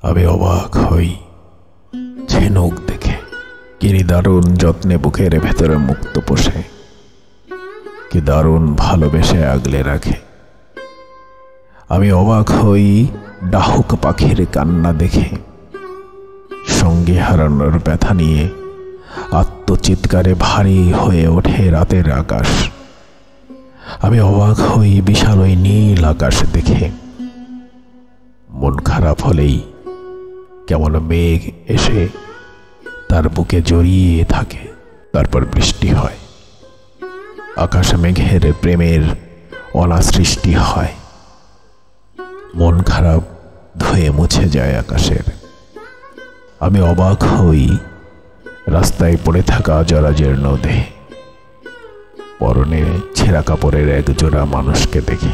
আমি অবাক হই ঝিনুক দেখে। কি দারুণ যত্নে বুকের ভেতরে মুক্ত পোষে, কি দারুণ ভালোবেসে আগলে রাখে। আমি অবাক হই ডাহুক পাখির কান্না দেখে, সঙ্গী হারানোর ব্যথা নিয়ে আত্মচিৎকারে ভারী হয়ে ওঠে রাতের আকাশ। আমি অবাক হই বিশাল ওই নীল আকাশ দেখে। মন খারাপ হলেই কেমন মেঘ এসে তার বুকে জড়িয়ে থাকে, তারপর বৃষ্টি হয়। আকাশ মেঘের প্রেমের অনাসৃষ্টি হয়। মন খারাপ ধুয়ে মুছে যায় আকাশের। আমি অবাক হই রাস্তায় পড়ে থাকা জরাজীর্ণ দেহে, পরনে ছেঁড়া কাপড়ের এক জোড়া মানুষকে দেখে।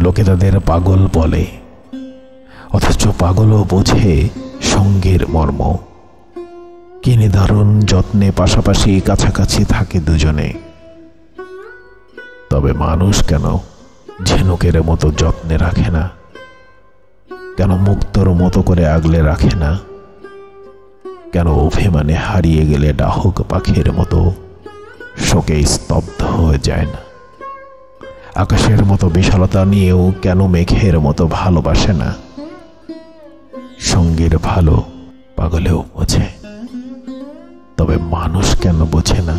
লোকে তাদের পাগল বলে, অথচ পাগলও বোঝে সঙ্গের মর্ম। কি নিদারুণ যত্নে পাশাপাশি কাছাকাছি থাকে দুজনে। তবে মানুষ কেন ঝিনুকের মতো যত্নে রাখে না? কেন মুক্তর মতো করে আগলে রাখে না? কেন অভিমানে হারিয়ে গেলে ডাহুক পাখির মতো শোকে স্তব্ধ হয়ে যায় না? আকাশের মতো বিশালতা নিয়েও কেন মেঘের মতো ভালোবাসে না? সঙ্গীর ভালো পাগলেও বোঝে, তবে মানুষ কেন বোঝে না?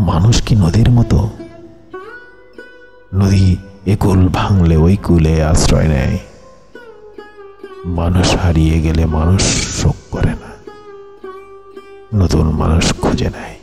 মানুষ কি নদীর মতো? নদী একুল ভাঙলে ওই কুলে আশ্রয় নেয়। মানুষ হারিয়ে গেলে মানুষ শোক করে না, নতুন মানুষ খুঁজে নেয়।